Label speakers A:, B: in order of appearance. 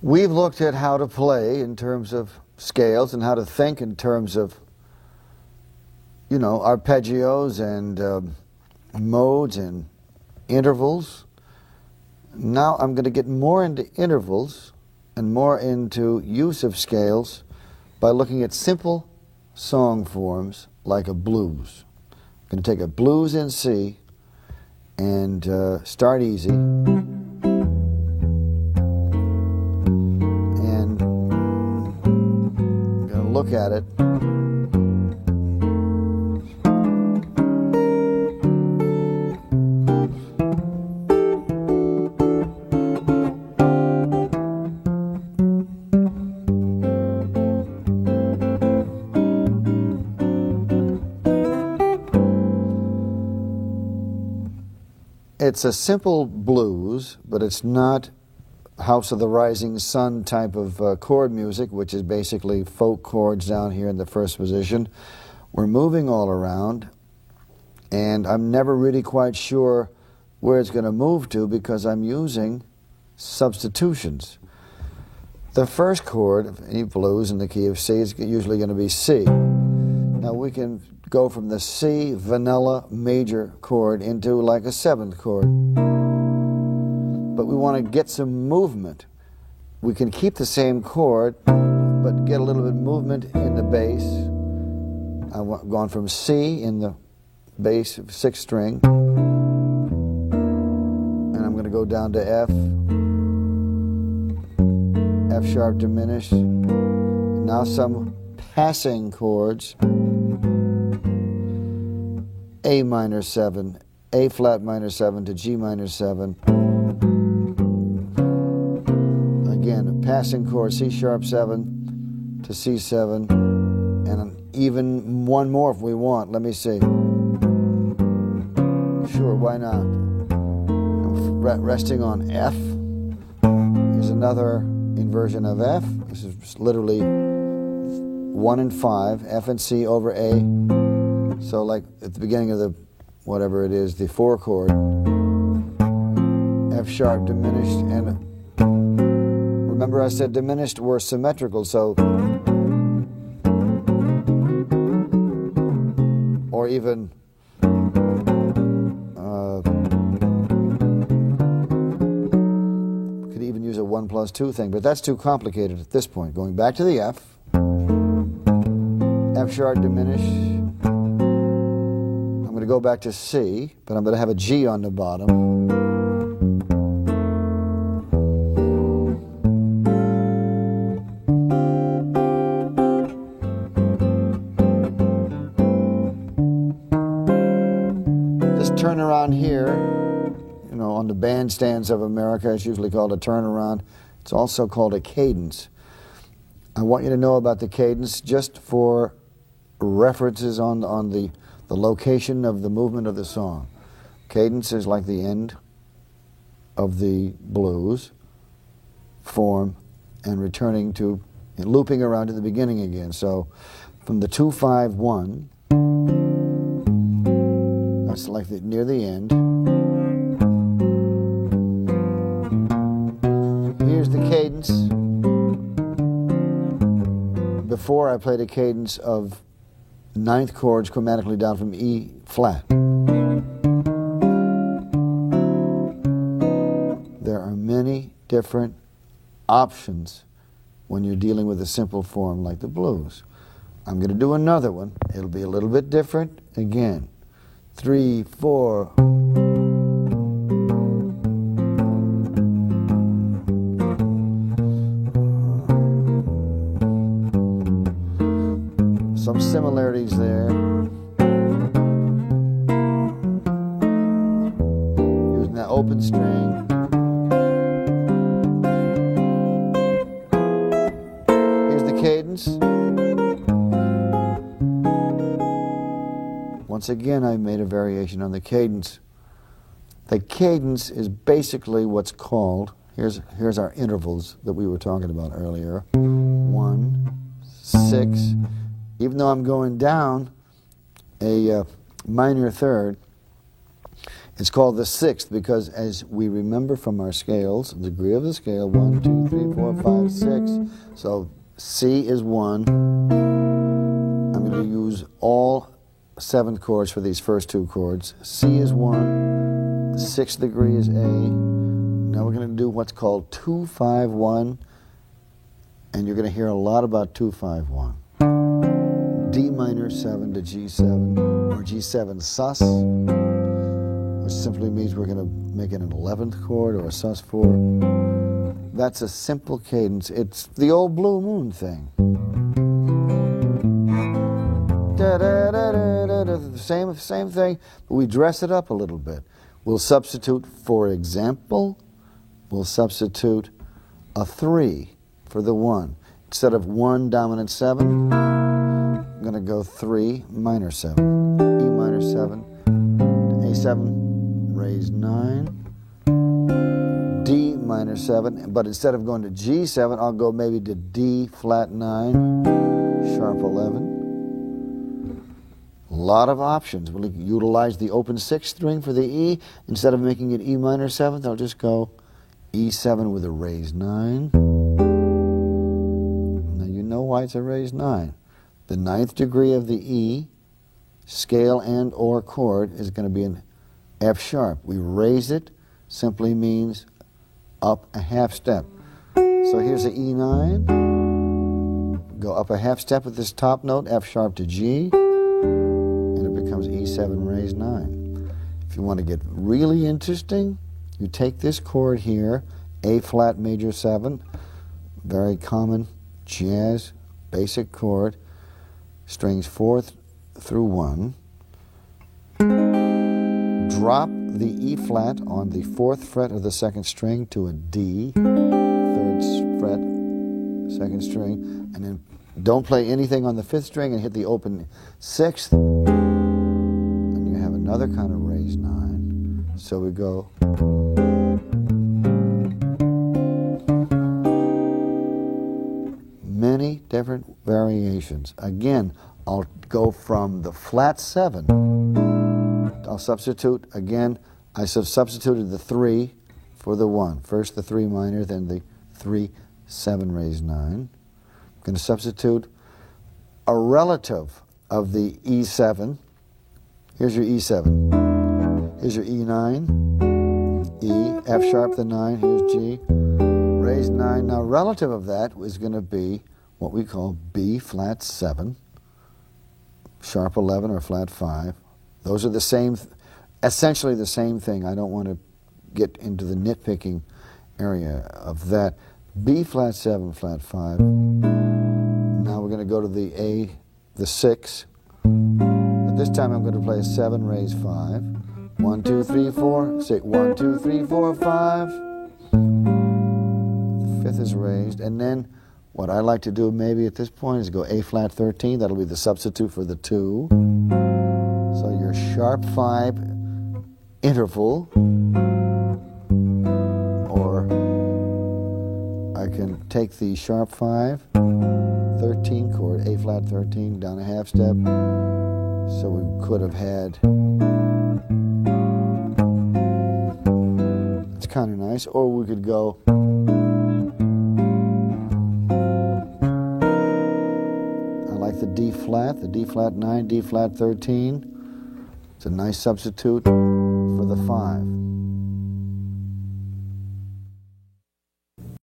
A: We've looked at how to play in terms of scales and how to think in terms of, you know, arpeggios and modes and intervals. Now I'm going to get more into intervals and more into use of scales by looking at simple song forms like a blues. I'm going to take a blues in C and start easy. And I'm going to look at it. It's a simple blues, but it's not House of the Rising Sun type of chord music, which is basically folk chords down here in the first position. We're moving all around, and I'm never really quite sure where it's going to move to because I'm using substitutions. The first chord of any blues in the key of C is usually going to be C. Now we can go from the C vanilla major chord into like a seventh chord. But we want to get some movement. We can keep the same chord, but get a little bit of movement in the bass. I've gone from C in the bass, sixth string, and I'm going to go down to F, F sharp diminished. Now some passing chords. A minor 7, A flat minor 7 to G minor 7. Again, a passing chord, C sharp 7 to C7, and even one more if we want. Let me see. Sure, why not? Resting on F. Here's another inversion of F. This is literally 1 and 5, F and C over A. So like at the beginning of the, whatever it is, the 4 chord, F sharp diminished, and remember I said diminished were symmetrical, so, or even, could even use a 1 plus 2 thing, but that's too complicated at this point. Going back to the F, F sharp diminished. I'm going to go back to C, but I'm going to have a G on the bottom. This turnaround here, you know, on the bandstands of America, it's usually called a turnaround. It's also called a cadence. I want you to know about the cadence just for references on the location of the movement of the song. Cadence is like the end of the blues form and returning to, and looping around to the beginning again. So from the 2-5-1, that's like near the end. Here's the cadence. Before I played a cadence of 9th chords chromatically down from E flat. There are many different options when you're dealing with a simple form like the blues. I'm going to do another one. It'll be a little bit different. Again, 3, 4. Some similarities there. Using that open string. Here's the cadence. Once again, I made a variation on the cadence. The cadence is basically what's called, here's our intervals that we were talking about earlier. 1, 6. Even though I'm going down a minor third, It's called the sixth because, as we remember from our scales, the degree of the scale, 1, 2, 3, 4, 5, 6. So C is 1. I'm going to use all seventh chords for these first two chords. C is 1. The sixth degree is A. Now we're going to do what's called 2-5-1, and you're going to hear a lot about 2-5-1. D minor 7 to G7, or G7 sus, which simply means we're going to make it an 11th chord or a sus4. That's a simple cadence. It's the old Blue Moon thing. The same thing, but we dress it up a little bit. We'll substitute, for example, we'll substitute a 3 for the 1. Instead of 1 dominant 7, I'm going to go 3 minor 7. E minor 7, A7 raised 9, D minor 7, but instead of going to G7, I'll go maybe to D flat 9, sharp 11. A lot of options. We'll utilize the open 6th string for the E. Instead of making it E minor 7th, I'll just go E7 with a raised 9. Now you know why it's a raised 9. The 9th degree of the E, scale and or chord, is going to be an F sharp. We raise it, simply means up a half step. So here's the E9. Go up a half step with this top note, F sharp to G, and it becomes E7 raised 9. If you want to get really interesting, you take this chord here, A flat major 7, very common jazz basic chord, strings 4 through 1. Drop the E flat on the 4th fret of the 2nd string to a D, 3rd fret, 2nd string, and then don't play anything on the 5th string and hit the open 6th, and you have another kind of raised 9. So we go many different variations. Again, I'll go from the flat 7. I'll substitute, again, I substituted the 3 for the 1. First the 3 minor, then the 3, 7 raised 9. I'm going to substitute a relative of the E7. Here's your E7. Here's your E9. E, F sharp the 9, here's G. Raised 9. Now relative of that is going to be what we call B flat 7, sharp 11 or flat 5. Those are the same, essentially the same thing. I don't want to get into the nitpicking area of that. B flat 7, flat 5. Now we're going to go to the A, the 6. But this time I'm going to play a 7 raised 5. 1, 2, 3, 4. Say 1, 2, 3, 4, 5. The 5th is raised, and then what I like to do maybe at this point is go A flat 13. That'll be the substitute for the 2. So your sharp 5 interval, or I can take the sharp 5, 13 chord, A flat 13, down a half step. So we could have had, it's kind of nice, or we could go, the D flat 9, D flat 13. It's a nice substitute for the 5.